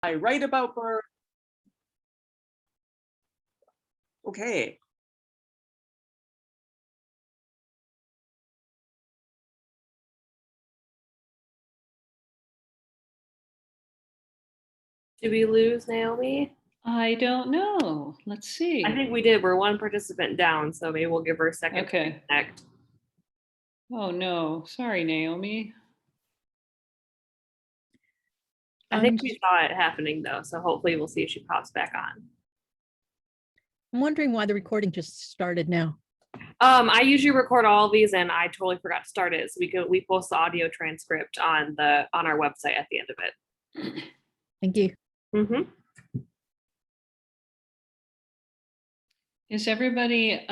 I write about birds. Okay. Did we lose Naomi? I don't know. Let's see. I think we did. We're one participant down, so maybe we'll give her a second Okay. to connect. Oh no, sorry, Naomi. I think we saw it happening though, so hopefully we'll see if she pops back on. I'm wondering why the recording just started now. I usually record all of these and I totally forgot to start it. So we post the audio transcript on our website at the end of it. Thank you. Mm-hmm. Is everybody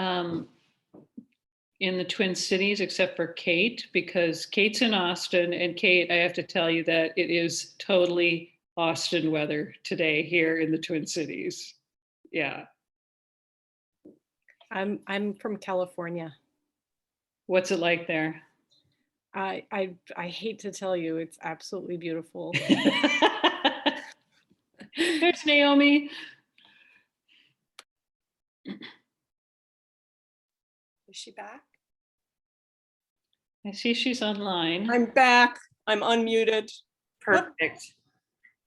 in the Twin Cities except for Cate? Because Cate's in Austin, and Cate, I have to tell you that it is totally Austin weather today here in the Twin Cities. Yeah. I'm from California. What's it like there? I hate to tell you, it's absolutely beautiful. There's Naomi. Is she back? I see she's online. I'm back. I'm unmuted. Perfect.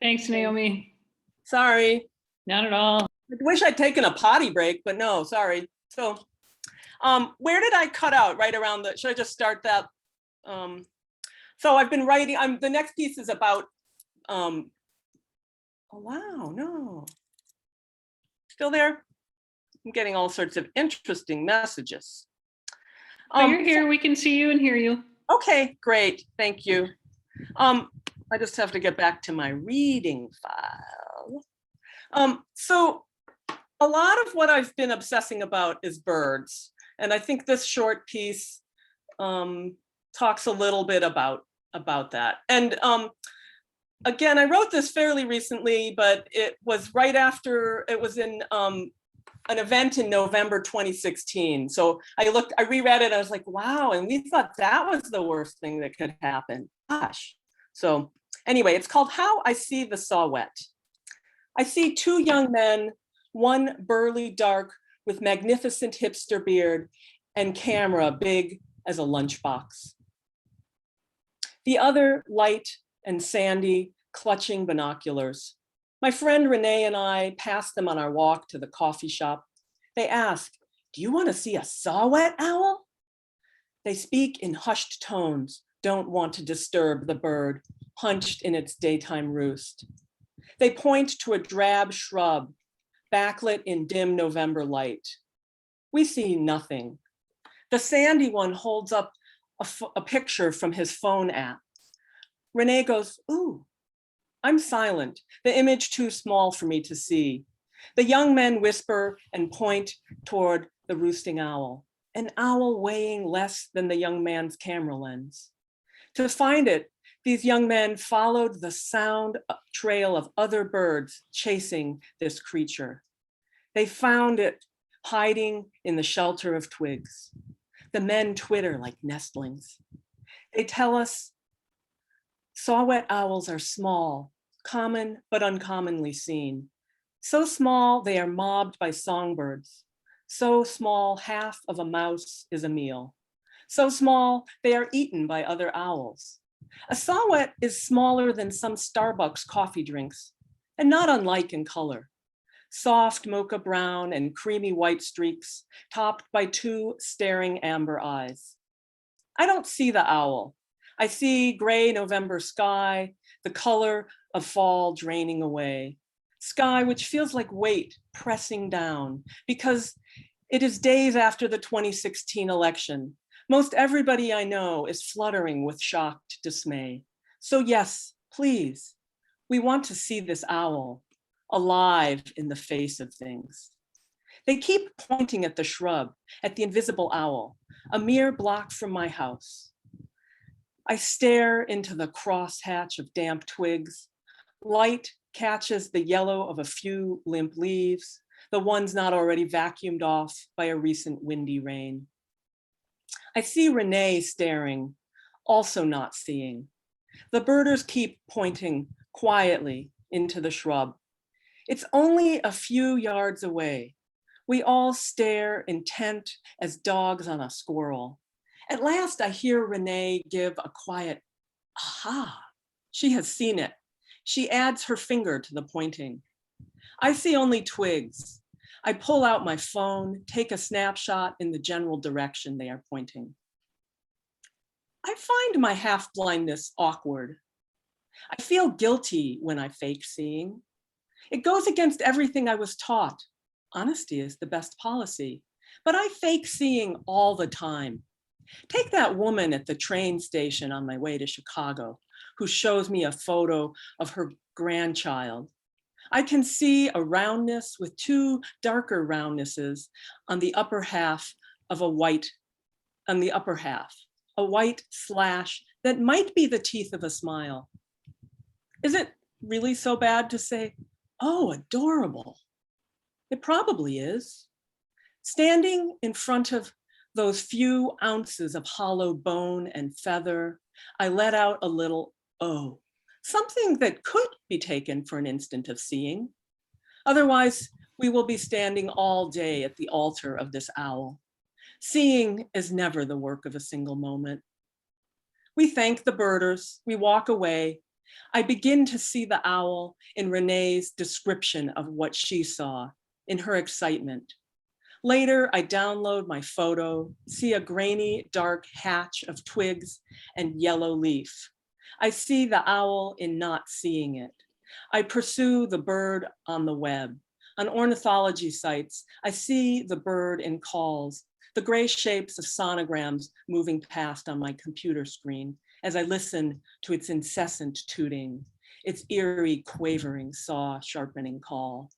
Thanks, Naomi. Sorry. Not at all. I wish I'd taken a potty break, but no, sorry. So where did I cut out? Right around the, should I just start that? So I've been writing, the next piece is about, oh wow, no. Still there? I'm getting all sorts of interesting messages. Oh, you're here, we can see you and hear you. Okay, great, thank you. I just have to get back to my reading file. So a lot of what I've been obsessing about is birds. And I think this short piece talks a little bit about that. And again, I wrote this fairly recently, but it was right after, it was in an event in November 2016. So I reread it, I was like, wow, and we thought that was the worst thing that could happen. Gosh. So anyway, it's called How I See the Saw-Whet. I see two young men, one burly dark with magnificent hipster beard and camera big as a lunchbox. The other light and sandy, clutching binoculars. My friend Renee and I passed them on our walk to the coffee shop. They ask, do you want to see a saw-whet owl? They speak in hushed tones, don't want to disturb the bird, hunched in its daytime roost. They point to a drab shrub, backlit in dim November light. We see nothing. The sandy one holds up a picture from his phone app. Renee goes, ooh. I'm silent, the image too small for me to see. The young men whisper and point toward the roosting owl, an owl weighing less than the young man's camera lens. To find it, these young men followed the sound trail of other birds chasing this creature. They found it hiding in the shelter of twigs. The men twitter like nestlings. They tell us saw-whet owls are small, common but uncommonly seen. So small they are mobbed by songbirds. So small half of a mouse is a meal. So small they are eaten by other owls. A saw-whet is smaller than some Starbucks coffee drinks and not unlike in color. Soft mocha brown and creamy white streaks topped by two staring amber eyes. I don't see the owl. I see gray November sky, the color of fall draining away. Sky which feels like weight pressing down because it is days after the 2016 election. Most everybody I know is fluttering with shocked dismay. So yes, please, we want to see this owl alive in the face of things. They keep pointing at the shrub, at the invisible owl, a mere block from my house. I stare into the crosshatch of damp twigs. Light catches the yellow of a few limp leaves, the ones not already vacuumed off by a recent windy rain. I see Renee staring, also not seeing. The birders keep pointing quietly, into the shrub. It's only a few yards away. We all stare intent as dogs on a squirrel. At last I hear Renee give a quiet, aha. She has seen it. She adds her finger to the pointing. I see only twigs. I pull out my phone, take a snapshot in the general direction they are pointing. I find my half-blindness awkward. I feel guilty when I fake seeing. It goes against everything I was taught. Honesty is the best policy, but I fake seeing all the time. Take that woman at the train station on my way to Chicago, who shows me a photo of her grandchild. I can see a roundness with two darker roundnesses on the upper half of a white slash that might be the teeth of a smile. Is it really so bad to say, oh, adorable? It probably is. Standing in front of those few ounces of hollow bone and feather, I let out a little oh, something that could be taken for an instant of seeing. Otherwise, we will be standing all day at the altar of this owl. Seeing is never the work of a single moment. We thank the birders, we walk away. I begin to see the owl in Renee's description of what she saw, in her excitement. Later, I download my photo, see a grainy, dark hatch of twigs and yellow leaf. I see the owl in not seeing it. I pursue the bird on the web. On ornithology sites, I see the bird in calls, the gray shapes of sonograms moving past on my computer screen as I listen to its incessant tooting, its eerie, quavering, saw-sharpening call.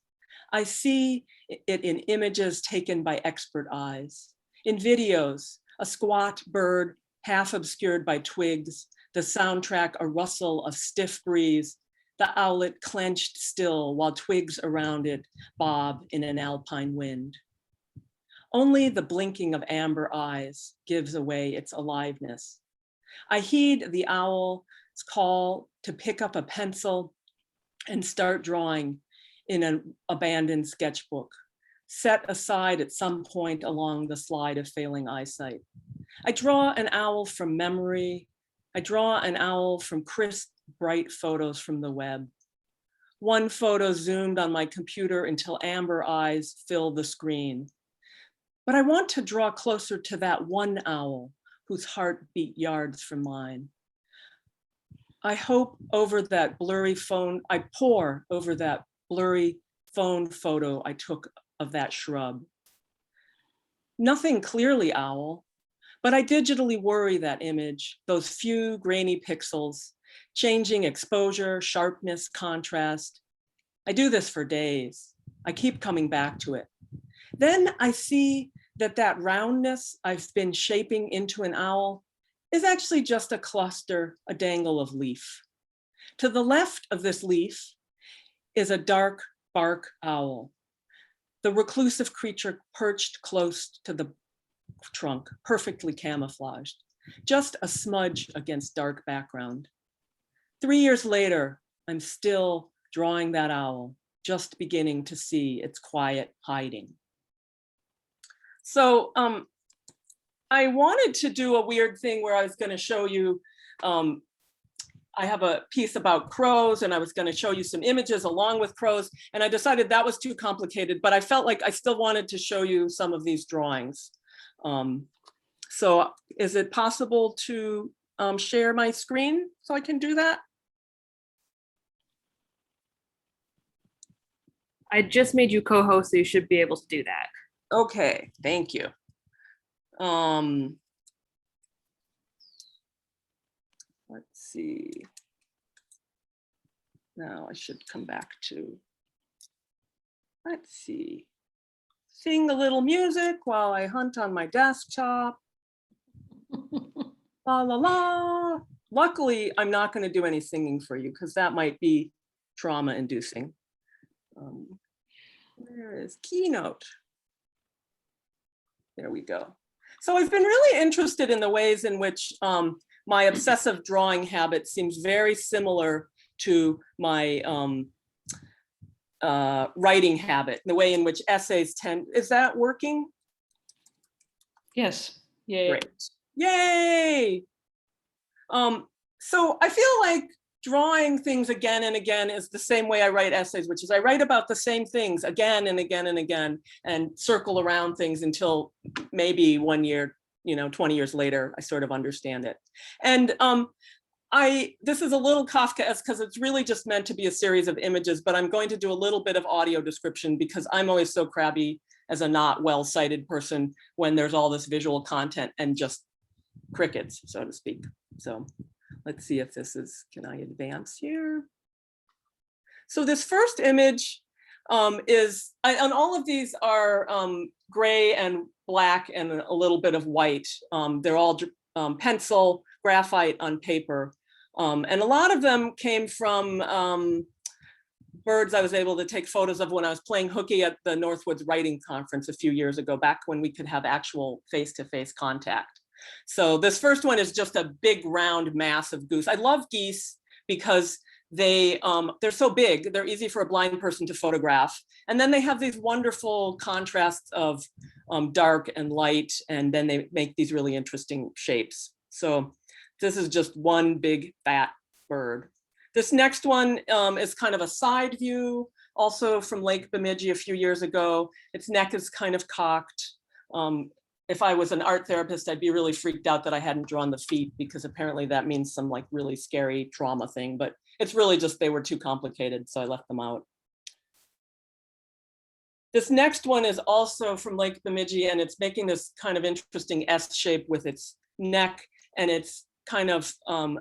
I see it in images taken by expert eyes. In videos, a squat bird half obscured by twigs, the soundtrack a rustle of stiff breeze, the owlet clenched still while twigs around it bob in an alpine wind. Only the blinking of amber eyes gives away its aliveness. I heed the owl's call to pick up a pencil and start drawing in an abandoned sketchbook, set aside at some point along the slide of failing eyesight. I draw an owl from memory. I draw an owl from crisp, bright photos from the web. One photo zoomed on my computer until amber eyes fill the screen. But I want to draw closer to that one owl whose heart beat yards from mine. I hope over that blurry phone, I pore over that blurry phone photo I took of that shrub. Nothing clearly owl, but I digitally worry that image, those few grainy pixels, changing exposure, sharpness, contrast. I do this for days. I keep coming back to it. Then I see that roundness I've been shaping into an owl is actually just a cluster, a dangle of leaf. To the left of this leaf is a dark bark owl, the reclusive creature perched close to the trunk, perfectly camouflaged, just a smudge against dark background. 3 years later, I'm still drawing that owl, just beginning to see its quiet hiding. So I wanted to do a weird thing where I was going to show you, I have a piece about crows and I was going to show you some images along with crows, and I decided that was too complicated, but I felt like I still wanted to show you some of these drawings. So is it possible to share my screen so I can do that? I just made you co-host, so you should be able to do that. Okay, thank you. Let's see. Now I should come back to, let's see. Sing a little music while I hunt on my desktop. La la la. Luckily, I'm not going to do any singing for you because that might be trauma inducing. Where is Keynote? There we go. So I've been really interested in the ways in which my obsessive drawing habit seems very similar to my writing habit, the way in which essays tend, is that working? Yes. Yay. Great. Yay! So I feel like drawing things again and again is the same way I write essays, which is I write about the same things again and again and again and circle around things until maybe 1 year, 20 years later, I sort of understand it. And this is a little Kafkaesque because it's really just meant to be a series of images, but I'm going to do a little bit of audio description because I'm always so crabby as a not well-sighted person when there's all this visual content and just crickets, so to speak. So let's see if this is, can I advance here? So this first image and all of these are gray and black and a little bit of white. They're all pencil, graphite on paper. And a lot of them came from birds I was able to take photos of when I was playing hooky at the Northwoods Writing Conference a few years ago, back when we could have actual face-to-face contact. So this first one is just a big round mass of goose. I love geese because they're so big, they're easy for a blind person to photograph. And then they have these wonderful contrasts of dark and light, and then they make these really interesting shapes. So this is just one big fat bird. This next one is kind of a side view, also from Lake Bemidji a few years ago. Its neck is kind of cocked. If I was an art therapist, I'd be really freaked out that I hadn't drawn the feet because apparently that means some like really scary trauma thing, but it's really just they were too complicated, so I left them out. This next one is also from Lake Bemidji, and it's making this kind of interesting S shape with its neck, and it's kind of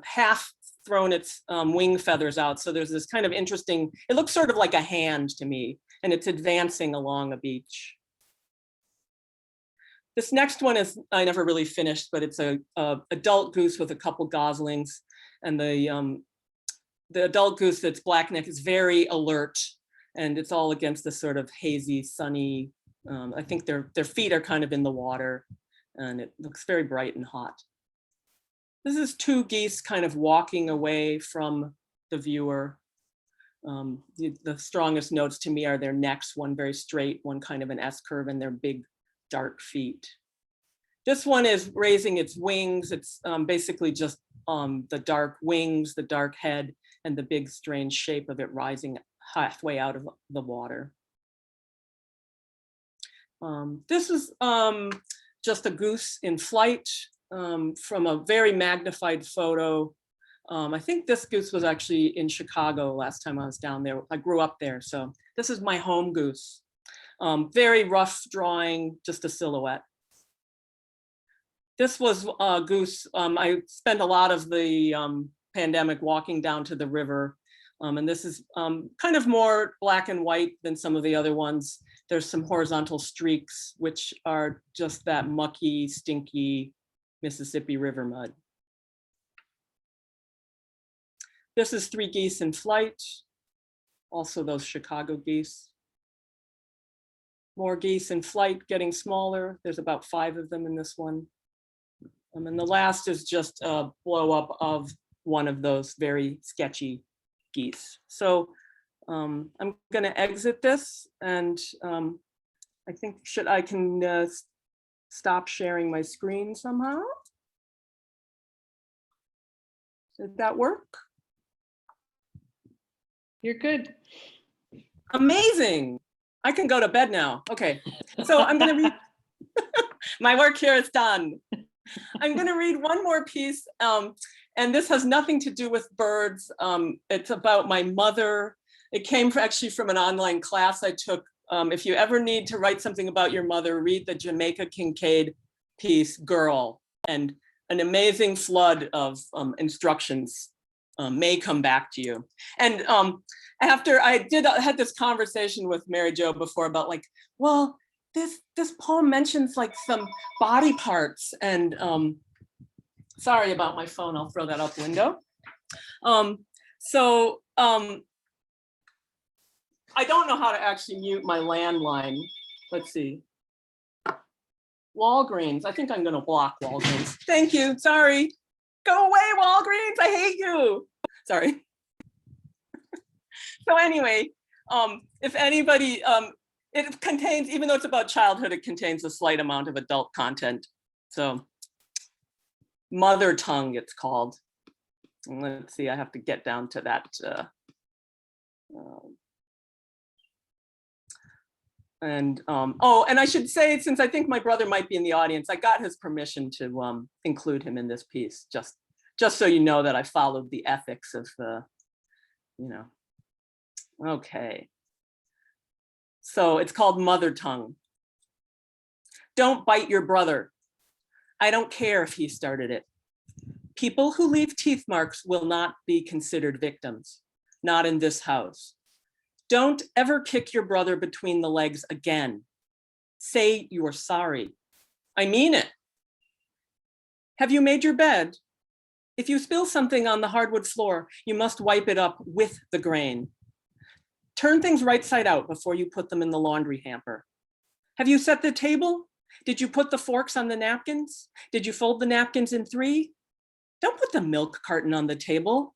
half thrown its wing feathers out. So there's this kind of interesting, it looks sort of like a hand to me, and it's advancing along a beach. This next one is, I never really finished, but it's a adult goose with a couple goslings. And the adult goose that's black neck is very alert, and it's all against this sort of hazy, sunny, I think their feet are kind of in the water, and it looks very bright and hot. This is two geese kind of walking away from the viewer. The strongest notes to me are their necks, one very straight, one kind of an S curve, and their big dark feet. This one is raising its wings. It's basically just the dark wings, the dark head, and the big strange shape of it rising halfway out of the water. This is just a goose in flight from a very magnified photo. I think this goose was actually in Chicago last time I was down there. I grew up there, so this is my home goose. Very rough drawing, just a silhouette. This was a goose. I spent a lot of the pandemic walking down to the river. And this is kind of more black and white than some of the other ones. There's some horizontal streaks, which are just that mucky, stinky Mississippi River mud. This is three geese in flight. Also those Chicago geese. More geese in flight, getting smaller. There's about 5 of them in this one. And the last is just a blow up of one of those very sketchy geese. So I'm going to exit this, and I think I can stop sharing my screen somehow. Did that work? You're good. Amazing. I can go to bed now. Okay, so I'm going to read. My work here is done. I'm going to read one more piece, and this has nothing to do with birds. It's about my mother. It came actually from an online class I took. If you ever need to write something about your mother, read the Jamaica Kincaid piece, Girl, and an amazing flood of instructions may come back to you. And after I had this conversation with Mary Jo before about like, well, this poem mentions like some body parts, and sorry about my phone, I'll throw that out the window. I don't know how to actually mute my landline. Let's see. Walgreens, I think I'm gonna block Walgreens. Thank you, sorry. Go away, Walgreens, I hate you. Sorry. So anyway, If anybody, it contains, even though it's about childhood, it contains a slight amount of adult content. So Mother Tongue, it's called. And let's see, I have to get down to that. Oh, and I should say, since I think my brother might be in the audience, I got his permission to include him in this piece, just so you know that I followed the ethics of Okay. So it's called Mother Tongue. Don't bite your brother. I don't care if he started it. People who leave teeth marks will not be considered victims, not in this house. Don't ever kick your brother between the legs again. Say you're sorry. I mean it. Have you made your bed? If you spill something on the hardwood floor, you must wipe it up with the grain. Turn things right side out before you put them in the laundry hamper. Have you set the table? Did you put the forks on the napkins? Did you fold the napkins in 3? Don't put the milk carton on the table.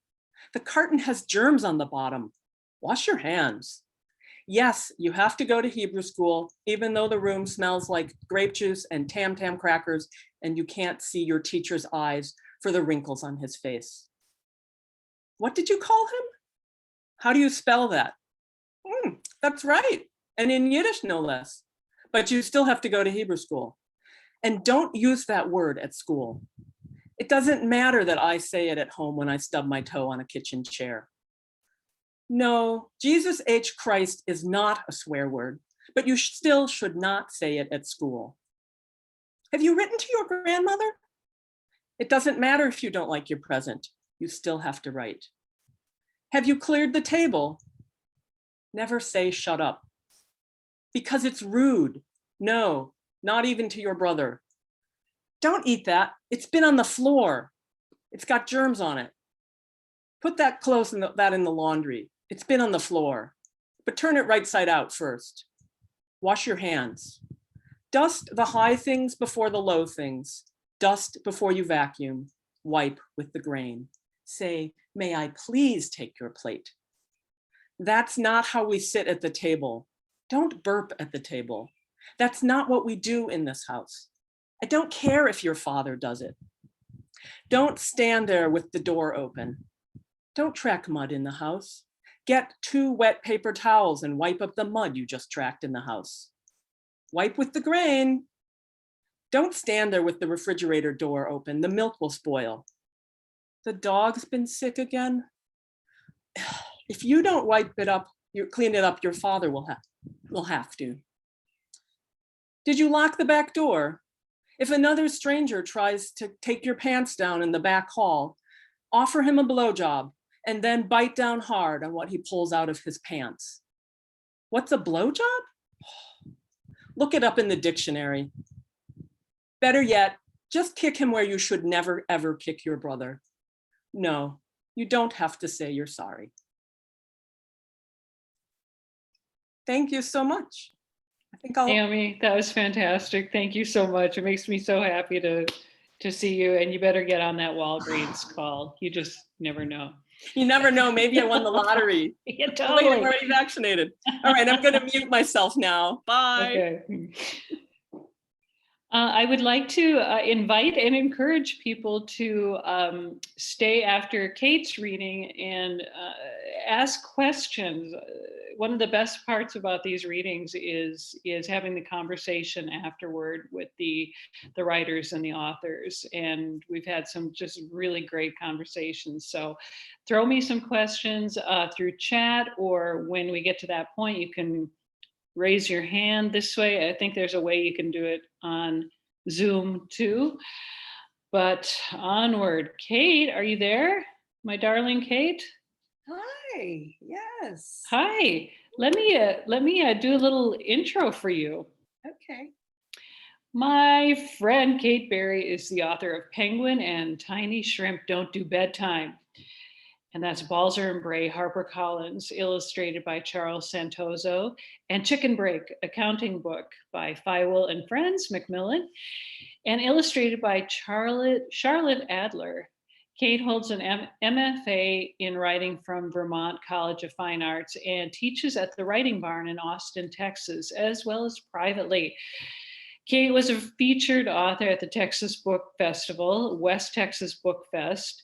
The carton has germs on the bottom. Wash your hands. Yes, you have to go to Hebrew school, even though the room smells like grape juice and Tam Tam crackers, and you can't see your teacher's eyes for the wrinkles on his face. What did you call him? How do you spell that? That's right, and in Yiddish no less. But you still have to go to Hebrew school. And don't use that word at school. It doesn't matter that I say it at home when I stub my toe on a kitchen chair. No, Jesus H. Christ is not a swear word, but you still should not say it at school. Have you written to your grandmother? It doesn't matter if you don't like your present, you still have to write. Have you cleared the table? Never say shut up. Because it's rude. No, not even to your brother. Don't eat that, it's been on the floor. It's got germs on it. Put that clothes in the laundry. It's been on the floor, but turn it right side out first. Wash your hands. Dust the high things before the low things. Dust before you vacuum. Wipe with the grain. Say, may I please take your plate? That's not how we sit at the table. Don't burp at the table. That's not what we do in this house. I don't care if your father does it. Don't stand there with the door open. Don't track mud in the house. Get 2 wet paper towels and wipe up the mud you just tracked in the house. Wipe with the grain. Don't stand there with the refrigerator door open. The milk will spoil. The dog's been sick again. If you don't wipe it up, clean it up, your father will have to. Did you lock the back door? If another stranger tries to take your pants down in the back hall, offer him a blowjob and then bite down hard on what he pulls out of his pants. What's a blowjob? Look it up in the dictionary. Better yet, just kick him where you should never ever kick your brother. No, you don't have to say you're sorry. Thank you so much. I think I'll. Naomi, that was fantastic. Thank you so much. It makes me so happy to see you, and you better get on that Walgreens call. You just never know. You never know. Maybe I won the lottery. Yeah, Wait, totally. I'm already vaccinated. All right, I'm going to mute myself now. Bye. Okay. I would like to invite and encourage people to stay after Cate's reading and ask questions. One of the best parts about these readings is having the conversation afterward with the writers and the authors. And we've had some just really great conversations. So throw me some questions through chat, or when we get to that point, you can raise your hand this way. I think there's a way you can do it on Zoom too. But onward. Cate, are you there? My darling Cate? Hi, yes. Hi. Let me do a little intro for you. Okay. My friend Cate Berry is the author of Penguin and Tiny Shrimp Don't Do Bedtime. And that's Balzer and Bray, HarperCollins, illustrated by Charles Santoso, and Chicken Break, Accounting Book by Feiwel and Friends, Macmillan, and illustrated by Charlotte Adler. Cate holds an MFA in writing from Vermont College of Fine Arts and teaches at the Writing Barn in Austin, Texas, as well as privately. Cate was a featured author at the Texas Book Festival, West Texas Book Fest,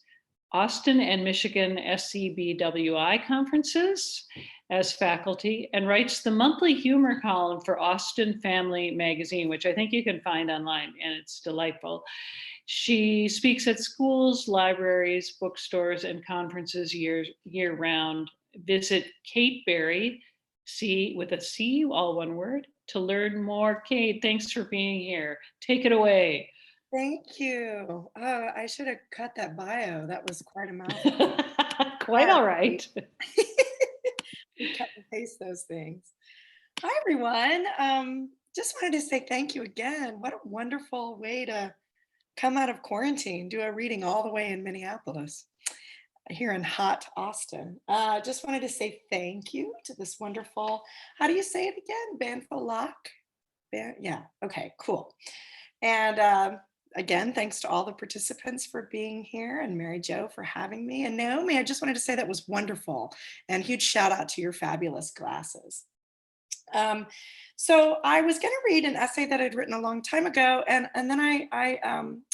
Austin and Michigan SCBWI conferences as faculty, and writes the monthly humor column for Austin Family Magazine, which I think you can find online, and it's delightful. She speaks at schools, libraries, bookstores, and conferences year round. Visit Cate Berry, C with a C, all one word, to learn more. Cate, thanks for being here. Take it away. Thank you. Oh, I should have cut that bio. That was quite a mouthful. Quite all right. We cut and paste those things. Hi, everyone. Just wanted to say thank you again. What a wonderful way to come out of quarantine, do a reading all the way in Minneapolis, here in hot Austin. Just wanted to say thank you to this wonderful, how do you say it again? Banfolak? Yeah, okay, cool. And again, thanks to all the participants for being here, and Mary Jo for having me. And Naomi, I just wanted to say that was wonderful, and huge shout out to your fabulous glasses. So I was going to read an essay that I'd written a long time ago, and then I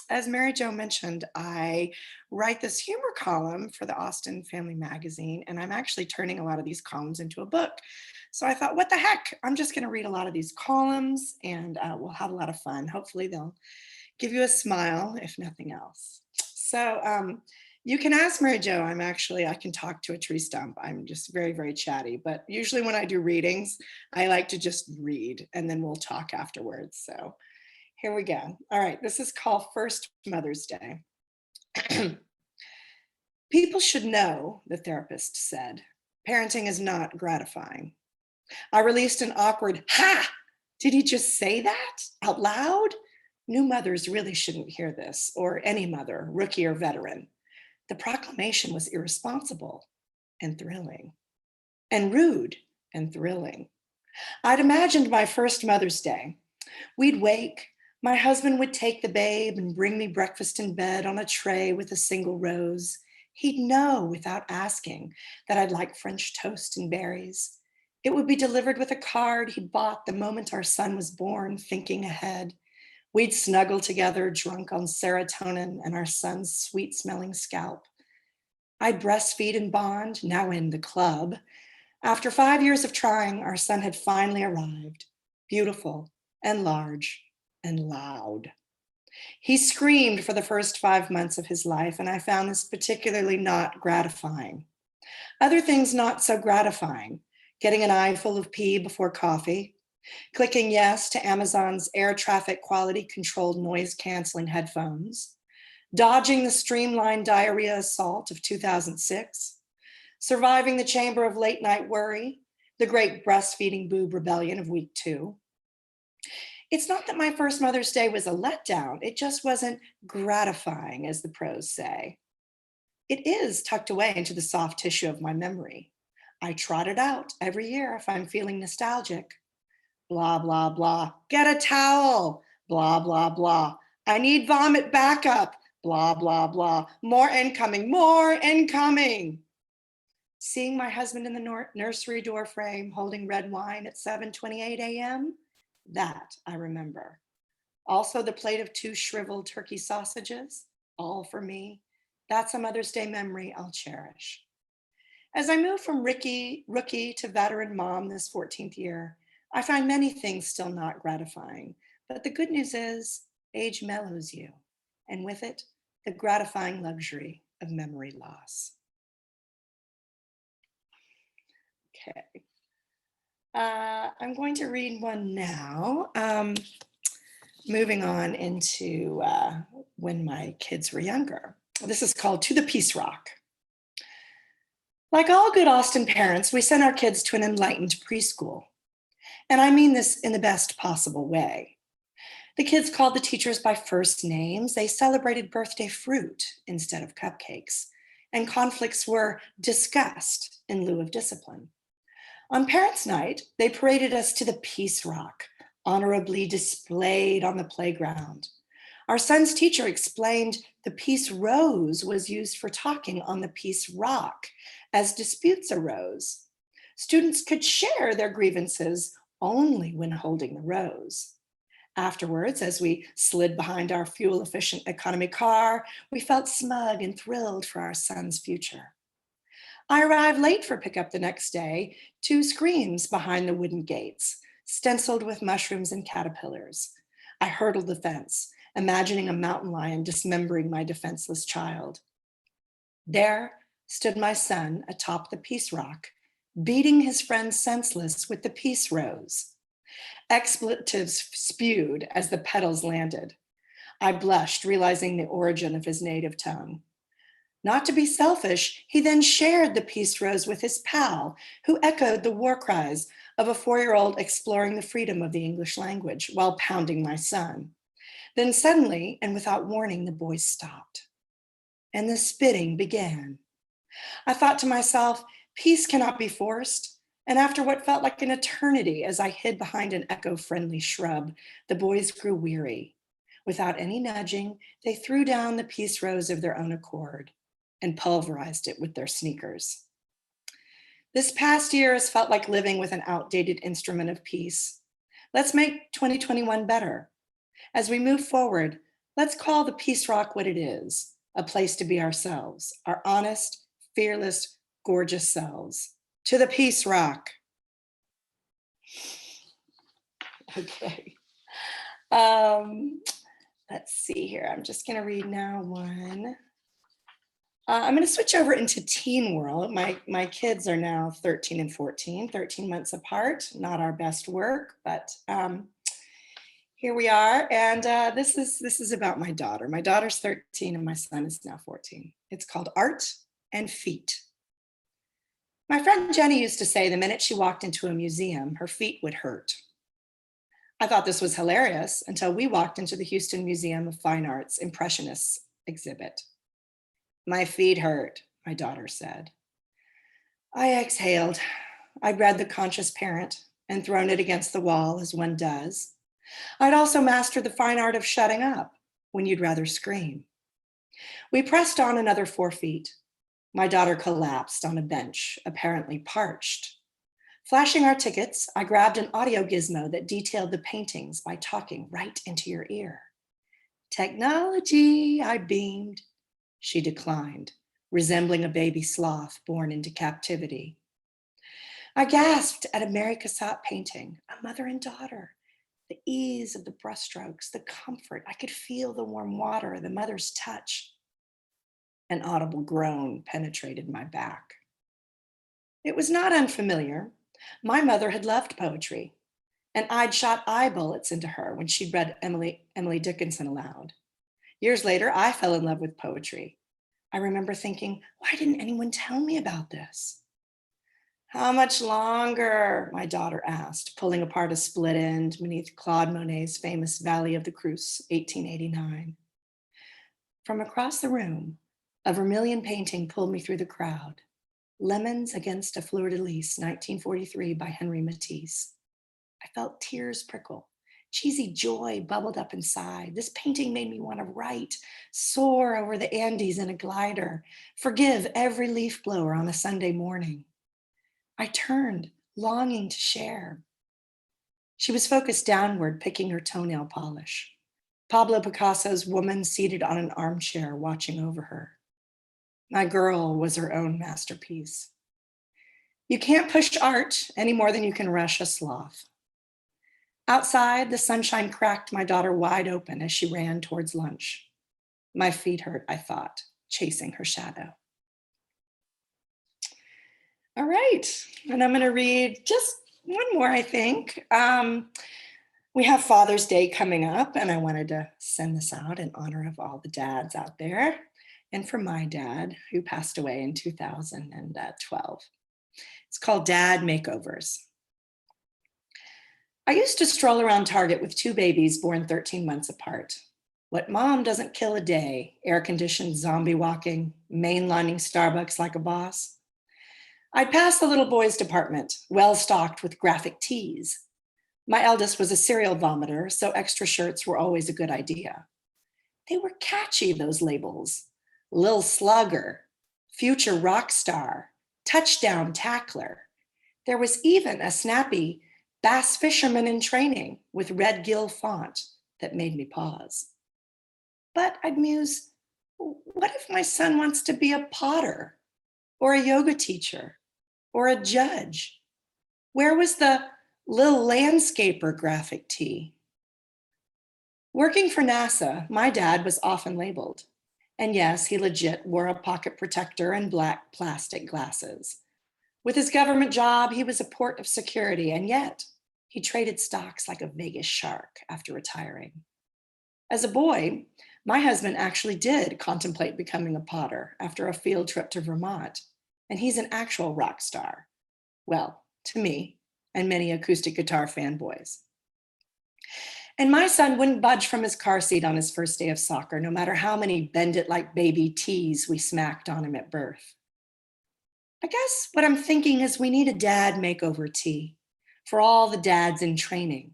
as Mary Jo mentioned, I write this humor column for the Austin Family Magazine, and I'm actually turning a lot of these columns into a book. So I thought, what the heck? I'm just going to read a lot of these columns, and we'll have a lot of fun. Hopefully they'll give you a smile, if nothing else. So you can ask Mary Jo. I can talk to a tree stump. I'm just very, very chatty. But usually when I do readings, I like to just read, and then we'll talk afterwards. So here we go. All right, this is called First Mother's Day. People should know, the therapist said, parenting is not gratifying. I released an awkward, ha! Did he just say that out loud? New mothers really shouldn't hear this, or any mother, rookie or veteran. The proclamation was irresponsible and thrilling, and rude and thrilling. I'd imagined my first Mother's Day. We'd wake, my husband would take the babe and bring me breakfast in bed on a tray with a single rose. He'd know without asking that I'd like French toast and berries. It would be delivered with a card he'd bought the moment our son was born, thinking ahead. We'd snuggle together, drunk on serotonin and our son's sweet-smelling scalp. I'd breastfeed and bond, now in the club. After 5 years of trying, our son had finally arrived, beautiful and large and loud. He screamed for the first 5 months of his life, and I found this particularly not gratifying. Other things not so gratifying: getting an eyeful of pee before coffee, clicking yes to Amazon's air traffic quality controlled noise canceling headphones, dodging the streamlined diarrhea assault of 2006, surviving the chamber of late night worry, the great breastfeeding boob rebellion of week 2. It's not that my first Mother's Day was a letdown, it just wasn't gratifying, as the pros say. It is tucked away into the soft tissue of my memory. I trot it out every year if I'm feeling nostalgic. Blah, blah, blah. Get a towel. Blah, blah, blah. I need vomit backup. Blah, blah, blah. More incoming, more incoming. Seeing my husband in the nursery door frame holding red wine at 7:28 a.m., that I remember. Also the plate of 2 shriveled turkey sausages, all for me. That's a Mother's Day memory I'll cherish. As I move from rookie to veteran mom this 14th year, I find many things still not gratifying, but the good news is age mellows you, and with it, the gratifying luxury of memory loss. Okay, I'm going to read one now. Moving on into when my kids were younger. This is called To the Peace Rock. Like all good Austin parents, we sent our kids to an enlightened preschool. And I mean this in the best possible way. The kids called the teachers by first names. They celebrated birthday fruit instead of cupcakes. And conflicts were discussed in lieu of discipline. On Parents' Night, they paraded us to the Peace Rock, honorably displayed on the playground. Our son's teacher explained the piece rose was used for talking on the piece rock as disputes arose. Students could share their grievances only when holding the rose. Afterwards, as we slid behind our fuel-efficient economy car, we felt smug and thrilled for our son's future. I arrived late for pickup the next day, 2 screens behind the wooden gates, stenciled with mushrooms and caterpillars. I hurdled the fence, imagining a mountain lion dismembering my defenseless child. There stood my son atop the peace rock, beating his friend senseless with the peace rose. Expletives spewed as the petals landed. I blushed, realizing the origin of his native tongue. Not to be selfish, he then shared the peace rose with his pal, who echoed the war cries of a 4-year-old exploring the freedom of the English language while pounding my son. Then suddenly, and without warning, the boys stopped, and the spitting began. I thought to myself, peace cannot be forced. And after what felt like an eternity as I hid behind an eco-friendly shrub, the boys grew weary. Without any nudging, they threw down the peace rose of their own accord and pulverized it with their sneakers. This past year has felt like living with an outdated instrument of peace. Let's make 2021 better. As we move forward, let's call the Peace Rock what it is, a place to be ourselves, our honest, fearless, gorgeous selves. To the Peace Rock. Okay. Let's see here. I'm just going to read now one. I'm going to switch over into teen world. My kids are now 13 and 14, 13 months apart. Not our best work, but here we are. And this is about my daughter. My daughter's 13 and my son is now 14. It's called Art and Feet. My friend Jenny used to say the minute she walked into a museum, her feet would hurt. I thought this was hilarious until we walked into the Houston Museum of Fine Arts Impressionists exhibit. My feet hurt, my daughter said. I exhaled. I'd read The Conscious Parent and thrown it against the wall as one does. I'd also mastered the fine art of shutting up when you'd rather scream. We pressed on another 4 feet. My daughter collapsed on a bench, apparently parched. Flashing our tickets, I grabbed an audio gizmo that detailed the paintings by talking right into your ear. Technology, I beamed. She declined, resembling a baby sloth born into captivity. I gasped at a Mary Cassatt painting, a mother and daughter. The ease of the brushstrokes, the comfort. I could feel the warm water, the mother's touch. An audible groan penetrated my back. It was not unfamiliar. My mother had loved poetry, and I'd shot eye bullets into her when she'd read Emily Dickinson aloud. Years later, I fell in love with poetry. I remember thinking, why didn't anyone tell me about this? How much longer? My daughter asked, pulling apart a split end beneath Claude Monet's famous Valley of the Creuse, 1889. From across the room, a vermilion painting pulled me through the crowd. Lemons Against a Fleur-de-Lis, 1943 by Henry Matisse. I felt tears prickle. Cheesy joy bubbled up inside. This painting made me want to write, soar over the Andes in a glider, forgive every leaf blower on a Sunday morning. I turned, longing to share. She was focused downward, picking her toenail polish. Pablo Picasso's woman seated on an armchair watching over her. My girl was her own masterpiece. You can't push art any more than you can rush a sloth. Outside, the sunshine cracked my daughter wide open as she ran towards lunch. My feet hurt, I thought, chasing her shadow. All right, and I'm going to read just one more, I think. We have Father's Day coming up, and I wanted to send this out in honor of all the dads out there, and for my dad, who passed away in 2012. It's called Dad Makeovers. I used to stroll around Target with 2 babies born 13 months apart. What mom doesn't kill a day, air-conditioned zombie walking, mainlining Starbucks like a boss. I'd pass the little boys department, well-stocked with graphic tees. My eldest was a cereal vomiter, so extra shirts were always a good idea. They were catchy, those labels. Lil Slugger, future rock star, touchdown tackler. There was even a snappy bass fisherman in training with red gill font that made me pause. But I'd muse, what if my son wants to be a potter or a yoga teacher or a judge? Where was the Lil Landscaper graphic tee? Working for NASA, my dad was often labeled. And yes, he legit wore a pocket protector and black plastic glasses. With his government job, he was a port of security, and yet he traded stocks like a Vegas shark after retiring. As a boy, my husband actually did contemplate becoming a potter after a field trip to Vermont, and he's an actual rock star. Well, to me and many acoustic guitar fanboys. And my son wouldn't budge from his car seat on his first day of soccer, no matter how many bend it like baby tees we smacked on him at birth. I guess what I'm thinking is we need a dad makeover tee for all the dads in training.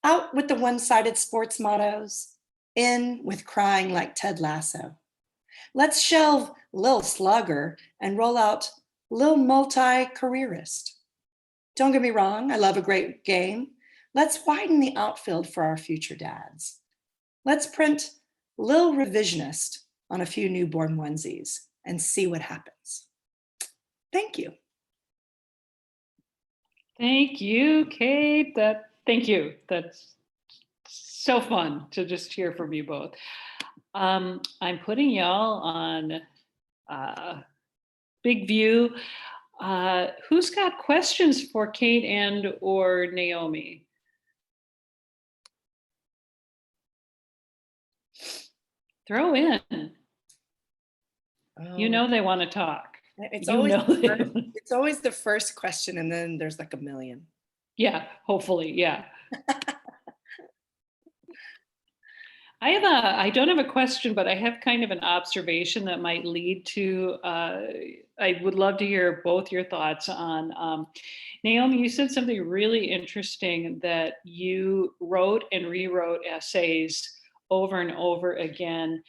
Out with the one-sided sports mottos, in with crying like Ted Lasso. Let's shelve Lil Slugger and roll out Lil Multi-Careerist. Don't get me wrong, I love a great game. Let's widen the outfield for our future dads. Let's print Lil Revisionist on a few newborn onesies and see what happens. Thank you. Thank you, Cate. Thank you. That's so fun to just hear from you both. I'm putting y'all on big view. Who's got questions for Cate and or Naomi? Throw in. You know they want to talk. It's You always, know it's always the first question, and then there's like a million. Yeah, hopefully, yeah. I don't have a question, but I have kind of an observation that might lead to, I would love to hear both your thoughts on, Naomi, you said something really interesting that you wrote and rewrote essays over and over again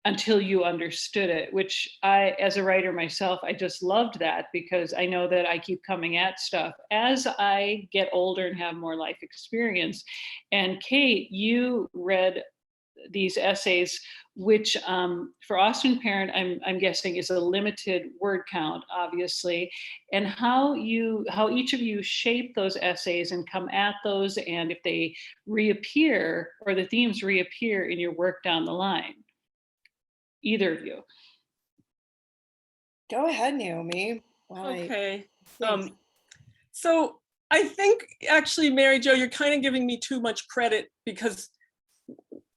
until you understood it, which I, as a writer myself, I just loved that because I know that I keep coming at stuff as I get older and have more life experience. And Cate, you read these essays, which for Austin Parent, I'm guessing is a limited word count, obviously, and how each of you shape those essays and come at those, and if they reappear or the themes reappear in your work down the line. Either of you. Go ahead, Naomi. Okay. Please. So I think actually, Mary Jo, you're kind of giving me too much credit because,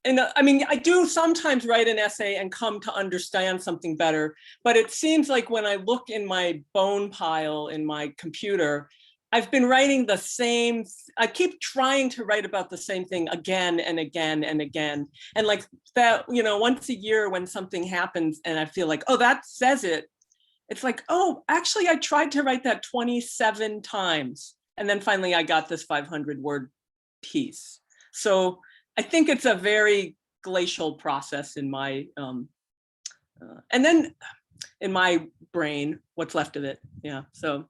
and I mean, I do sometimes write an essay and come to understand something better, but it seems like when I look in my bone pile in my computer, I've been writing the same, I keep trying to write about the same thing again and again and again. And like that, you know, once a year when something happens and I feel like, oh, that says it. It's like, oh, actually, I tried to write that 27 times. And then finally I got this 500-word piece. So I think it's a very glacial process in my, and then in my brain, what's left of it. Yeah, so.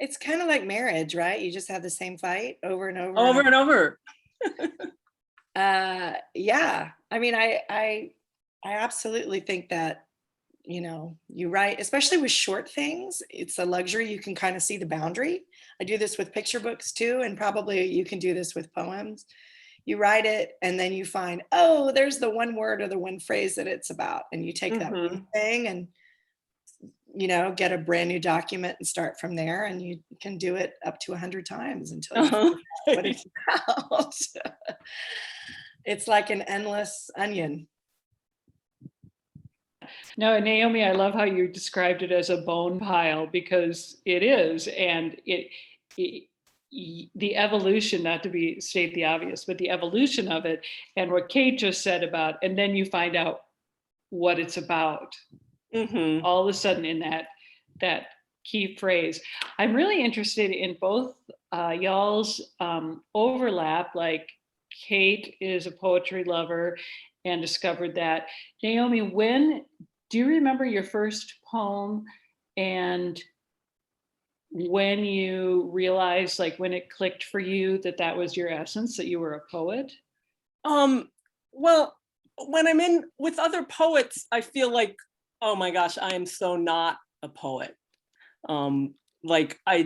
It's kind of like marriage, right? You just have the same fight over and over. Over and over. Yeah, I mean, I absolutely think that, you know, you write, especially with short things, it's a luxury. You can kind of see the boundary. I do this with picture books too, and probably you can do this with poems. You write it and then you find, oh, there's the one word or the one phrase that it's about. And you take that one thing and, you know, get a brand new document and start from there. And you can do it up to 100 times until you figure out what it's about. It's like an endless onion. No, Naomi, I love how you described it as a bone pile because it is. And the evolution, not to state the obvious, but the evolution of it and what Cate just said about, and then you find out what it's about. All of a sudden in that key phrase. I'm really interested in both y'all's overlap, like Cate is a poetry lover and discovered that. Naomi, do you remember your first poem and when you realized, like when it clicked for you that that was your essence, that you were a poet? Well, when I'm in with other poets, I feel like, oh my gosh, I am so not a poet. Like I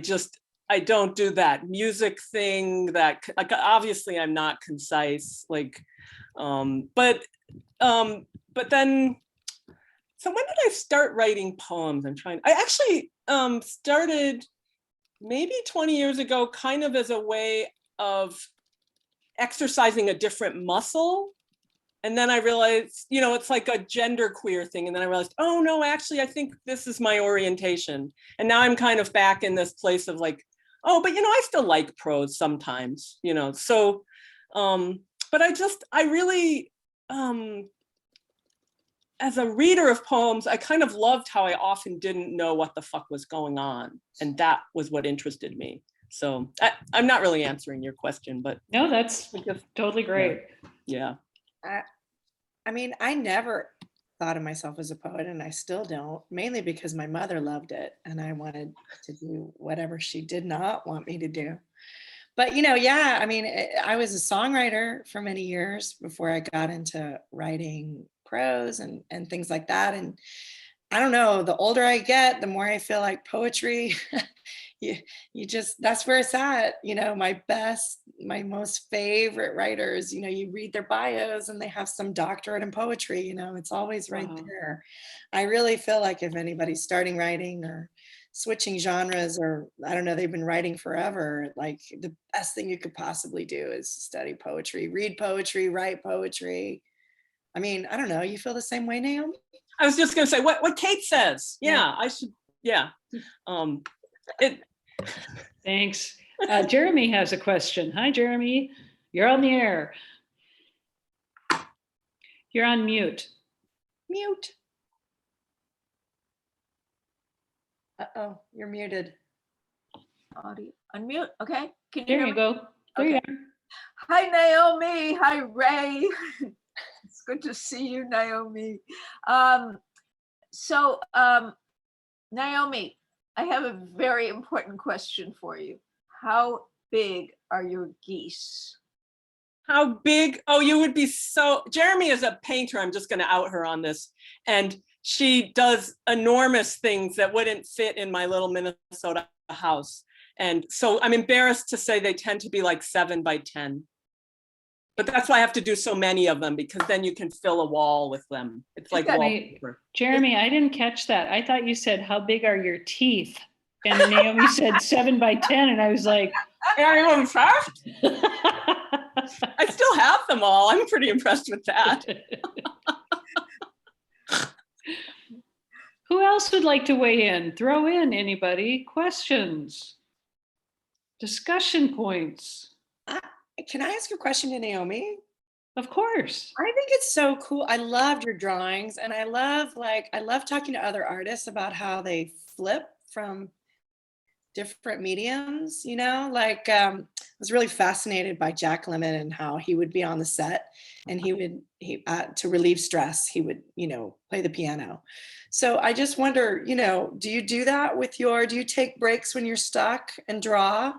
don't do that music thing that, like, obviously I'm not concise, like, but then, so when did I start writing poems? I actually started maybe 20 years ago, kind of as a way of exercising a different muscle. And then I realized, it's like a genderqueer thing. And then I realized, oh no, actually, I think this is my orientation. And now I'm kind of back in this place of like, oh, but I still like prose sometimes, so, but I really, as a reader of poems, I kind of loved how I often didn't know what the fuck was going on. And that was what interested me. So I'm not really answering your question, but. No, that's totally great. Yeah. I mean, I never thought of myself as a poet, and I still don't, mainly because my mother loved it and I wanted to do whatever she did not want me to do. But, yeah, I mean, I was a songwriter for many years before I got into writing prose and things like that. And I don't know, the older I get, the more I feel like poetry, you just, that's where it's at. My most favorite writers, you read their bios and they have some doctorate in poetry, it's always right there. I really feel like if anybody's starting writing or switching genres, or I don't know, they've been writing forever, like the best thing you could possibly do is study poetry, read poetry, write poetry. I mean, I don't know, you feel the same way, Naomi? I was just gonna say what Cate says. Yeah, I should, yeah. Thanks. Jeremy has a question. Hi, Jeremy. You're on the air. You're on mute. Mute. Uh-oh, you're muted. Audio unmute. Okay. Can you There hear you me? go. There you Okay. Hi, Naomi. Hi, Ray. It's good to see you, Naomi. Naomi, I have a very important question for you. How big are your geese? How big? Oh, you would be so. Jeremy is a painter. I'm just going to out her on this. And she does enormous things that wouldn't fit in my little Minnesota house. And so I'm embarrassed to say they tend to be like 7 by 10. But that's why I have to do so many of them, because then you can fill a wall with them. It's like wallpaper. Jeremy, I didn't catch that. I thought you said, how big are your teeth? And Naomi said 7 by 10. And I was like, anyone fast? I still have them all. I'm pretty impressed with that. Who else would like to weigh in? Throw in anybody. Questions? Discussion points? Can I ask a question to Naomi? Of course. I think it's so cool. I loved your drawings, and I love talking to other artists about how they flip from different mediums, I was really fascinated by Jack Lemmon and how he would be on the set and he to relieve stress, he would, play the piano. So I just wonder, do you do that do you take breaks when you're stuck and draw?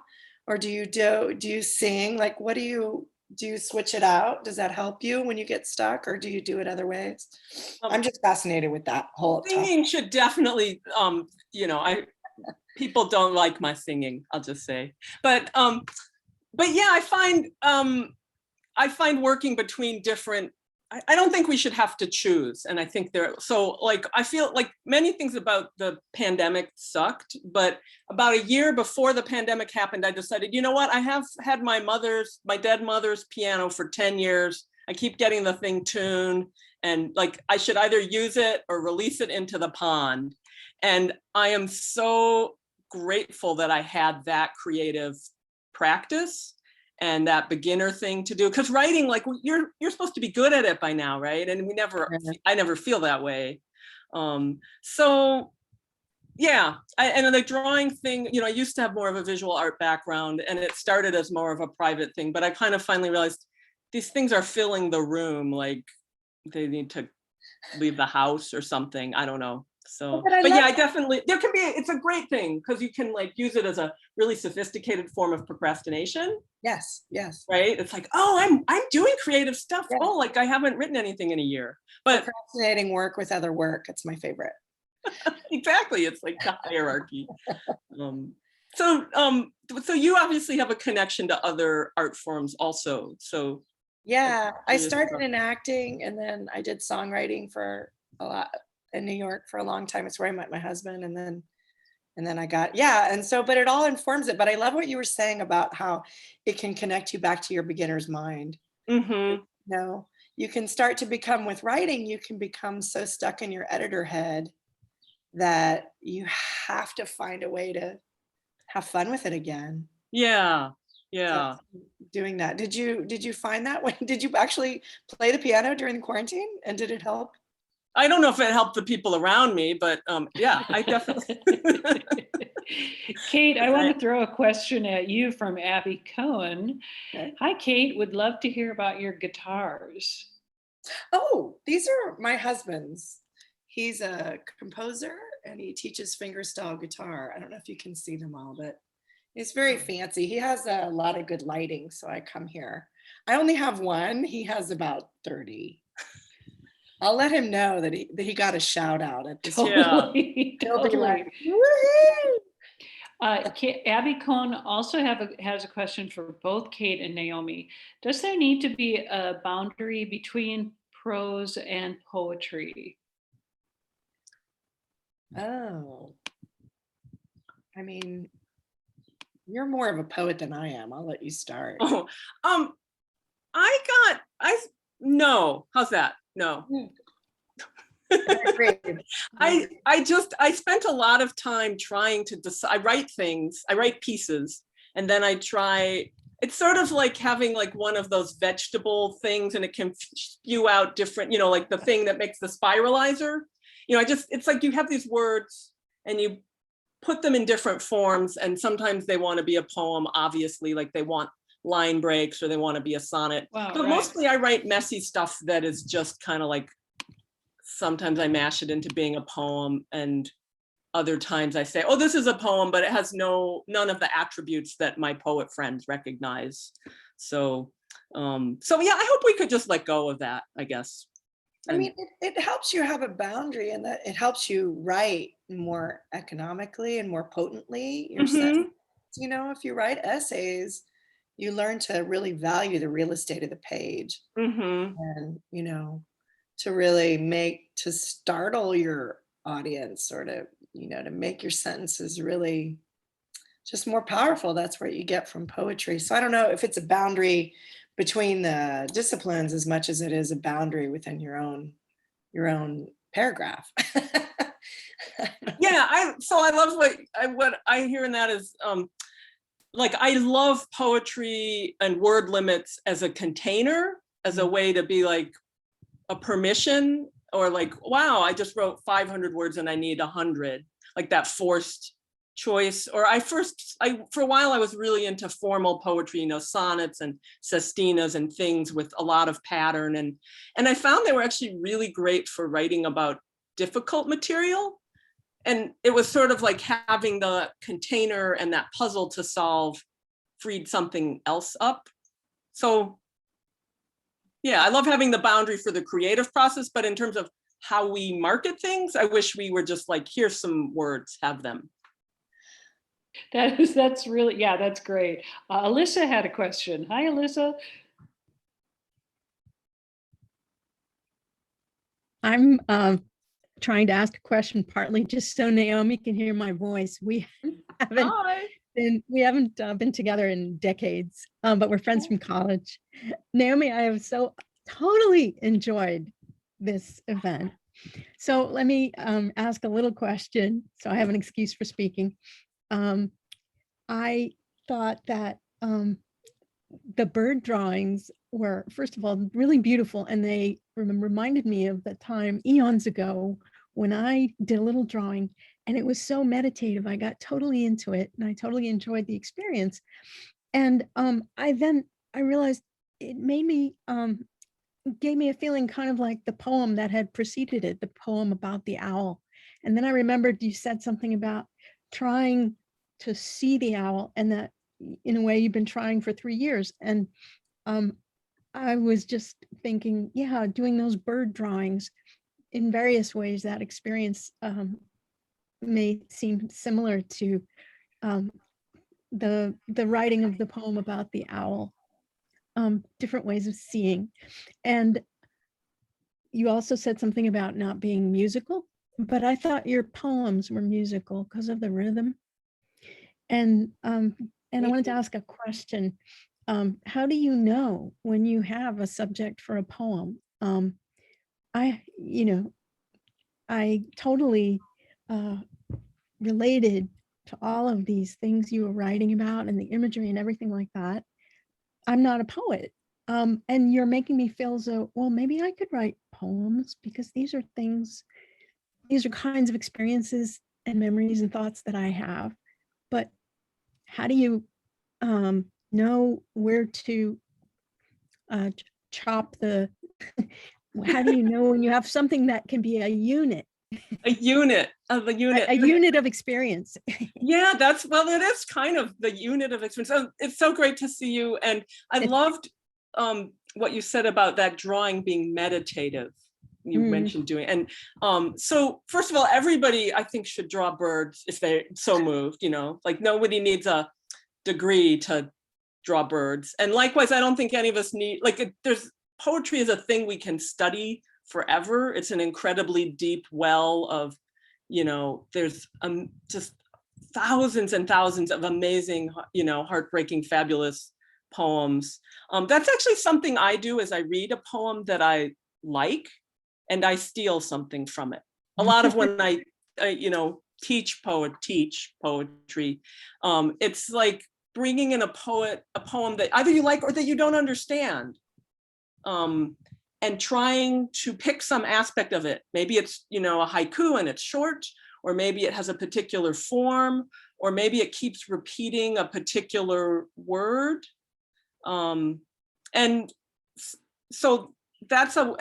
Or do you sing? Like, what do you switch it out? Does that help you when you get stuck, or do you do it other ways? I'm just fascinated with that whole singing topic. should definitely, people don't like my singing, I'll just say. But yeah, I find working between different, I don't think we should have to choose. And I think I feel like many things about the pandemic sucked, but about a year before the pandemic happened, I decided, you know what? I have had my dead mother's piano for 10 years. I keep getting the thing tuned, and like, I should either use it or release it into the pond. And I am so grateful that I had that creative practice and that beginner thing to do, because writing, like, you're supposed to be good at it by now, right? And I never feel that way. So yeah, and the drawing thing, I used to have more of a visual art background, and it started as more of a private thing, but I kind of finally realized these things are filling the room. Like, they need to leave the house or something. I don't know. So, But I but yeah, love I definitely, there can be, it's a great thing because you can like use it as a really sophisticated form of procrastination, Yes, yes. right? It's like, oh, I'm doing creative stuff. Yeah. Oh, like I haven't written anything in a year, but Procrastinating work with other work. It's my favorite. exactly, it's like the hierarchy. So you obviously have a connection to other art forms also. So Yeah, I curious started about- in acting and then I did songwriting for a lot in New York for a long time. It's where I met my husband and then I got, yeah. And so, but it all informs it. But I love what you were saying about how it can connect you back to your beginner's mind. Mhm. You know, you can start to become with writing, you can become so stuck in your editor head that you have to find a way to have fun with it again. Yeah, So yeah. doing that. Did you find that when did you actually play the piano during the quarantine and did it help? I don't know if it helped the people around me, but yeah, I definitely. Cate, I want to throw a question at you from Abby Cohn. Okay. Hi, Cate. Would love to hear about your guitars. Oh, these are my husband's. He's a composer and he teaches fingerstyle guitar. I don't know if you can see them all, but it's very fancy. He has a lot of good lighting, so I come here. I only have one. He has about 30. I'll let him know that he got a shout out at this. Yeah. Totally, He'll be like, woohoo! Abby Cohn also has a question for both Cate and Naomi. Does there need to be a boundary between prose and poetry? oh. I mean, you're more of a poet than I am. I'll let you start. Oh, no. How's that? No. I spent a lot of time trying to decide. I write things, I write pieces, and then I try. It's sort of like having like one of those vegetable things, and it can spew out different, like the thing that makes the spiralizer. It's like you have these words and you put them in different forms, and sometimes they want to be a poem, obviously, like they want line breaks or they want to be a sonnet. Wow, but right. mostly I write messy stuff that is just kind of like, sometimes I mash it into being a poem, and other times I say, oh, this is a poem, but it has none of the attributes that my poet friends recognize. So yeah, I hope we could just let go of that, I guess. I mean, it helps you have a boundary and that it helps you write more economically and more potently. If you write essays, you learn to really value the real estate of the page and, to really to startle your audience or to make your sentences really just more powerful. That's what you get from poetry. So I don't know if it's a boundary between the disciplines as much as it is a boundary within your own paragraph. Yeah, I love what I hear in that is like I love poetry and word limits as a container, as a way to be like a permission, or like, wow, I just wrote 500 words and I need 100, like that forced choice. Or for a while I was really into formal poetry, sonnets and sestinas and things with a lot of pattern, and I found they were actually really great for writing about difficult material. And it was sort of like having the container and that puzzle to solve freed something else up. So yeah, I love having the boundary for the creative process, but in terms of how we market things, I wish we were just like, here's some words, have them. That's really, yeah, that's great. Alyssa had a question. Hi, Alyssa. I'm trying to ask a question partly just so Naomi can hear my voice. We haven't Hi. been together in decades, but we're friends from college. Naomi, I have so totally enjoyed this event. So let me ask a little question so I have an excuse for speaking. I thought that the bird drawings were, first of all, really beautiful, and they reminded me of the time eons ago when I did a little drawing, and it was so meditative. I got totally into it, and I totally enjoyed the experience. And I realized it made me gave me a feeling kind of like the poem that had preceded it, the poem about the owl. And then I remembered you said something about trying to see the owl, and that in a way you've been trying for 3 years. And I was just thinking, yeah, doing those bird drawings in various ways, that experience may seem similar to the writing of the poem about the owl, different ways of seeing. And you also said something about not being musical, but I thought your poems were musical because of the rhythm. And I wanted to ask a question. How do you know when you have a subject for a poem? I totally related to all of these things you were writing about and the imagery and everything like that. I'm not a poet. And you're making me feel so, well, maybe I could write poems, because these are kinds of experiences and memories and thoughts that I have. But how do you know where to chop the, how do you know when you have something that can be a unit? A unit. A unit of experience. Yeah, it is kind of the unit of experience. So it's so great to see you. And I loved what you said about that drawing being meditative. You mentioned doing, and so first of all, everybody I think should draw birds if they're so moved, like nobody needs a degree to draw birds. And likewise, I don't think any of us need, there's poetry is a thing we can study forever. It's an incredibly deep well of, there's just thousands and thousands of amazing, heartbreaking, fabulous poems. That's actually something I do, is I read a poem that I like and I steal something from it. A lot of when I teach poetry, it's like bringing in a poem that either you like or that you don't understand, and trying to pick some aspect of it. Maybe it's, a haiku and it's short, or maybe it has a particular form, or maybe it keeps repeating a particular word. And so that's so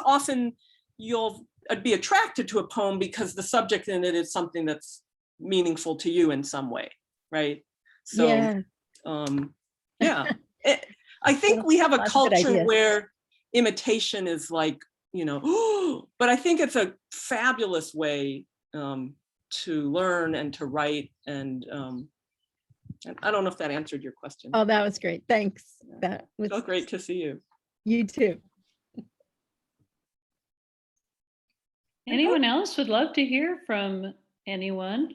often you'll be attracted to a poem because the subject in it is something that's meaningful to you in some way, right? So, yeah, I think we have a culture where imitation is like, but I think it's a fabulous way to learn and to write. And I don't know if that answered your question. Oh, that was great. Thanks. That was so great to see you. You too. Anyone else would love to hear from anyone?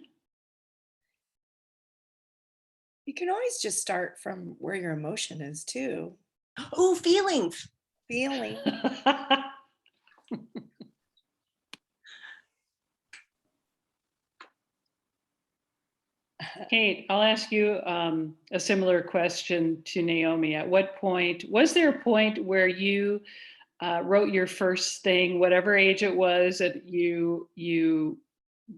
You can always just start from where your emotion is too. Oh, feelings. Feeling. Cate, I'll ask you a similar question to Naomi. At what point, was there a point where you wrote your first thing, whatever age it was, that you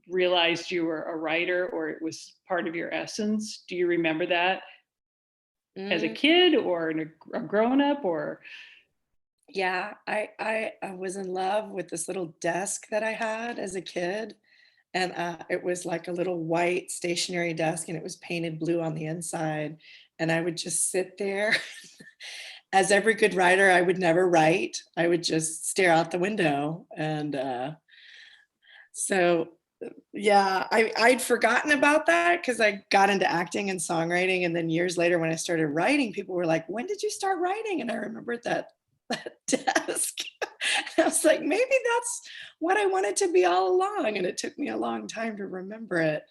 realized you were a writer, or it was part of your essence? Do you remember that as a kid or a grown-up, or? Yeah, I was in love with this little desk that I had as a kid. And it was like a little white stationary desk, and it was painted blue on the inside. And I would just sit there. As every good writer, I would never write. I would just stare out the window. And so, yeah, I'd forgotten about that because I got into acting and songwriting. And then years later, when I started writing, people were like, when did you start writing? And I remembered that desk. I was like, maybe that's what I wanted to be all along. And it took me a long time to remember it.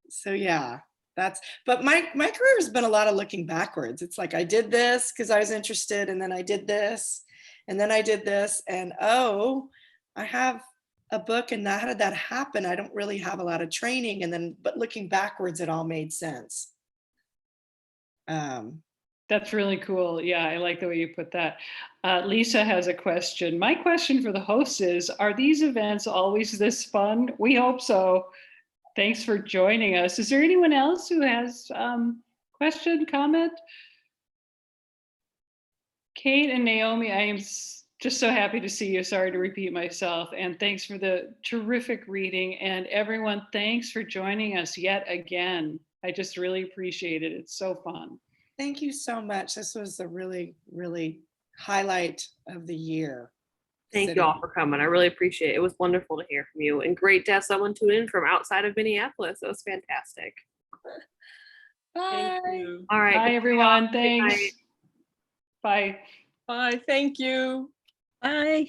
So yeah, but my career has been a lot of looking backwards. It's like, I did this because I was interested, and then I did this, and then I did this, and I have a book, and how did that happen? I don't really have a lot of training. And then, but looking backwards, it all made sense. That's really cool. Yeah, I like the way you put that. Lisa has a question. My question for the hosts is, are these events always this fun? We hope so. Thanks for joining us. Is there anyone else who has question, comment? Cate and Naomi, I am just so happy to see you. Sorry to repeat myself. And thanks for the terrific reading. And everyone, thanks for joining us yet again. I just really appreciate it. It's so fun. Thank you so much. This was a really, really highlight of the year. Thank you all for coming. I really appreciate it. It was wonderful to hear from you and great to have someone tune in from outside of Minneapolis. It was fantastic. Bye. Thank you. All right. Bye, everyone. Good night. Thanks. Bye. Bye, thank you. Bye.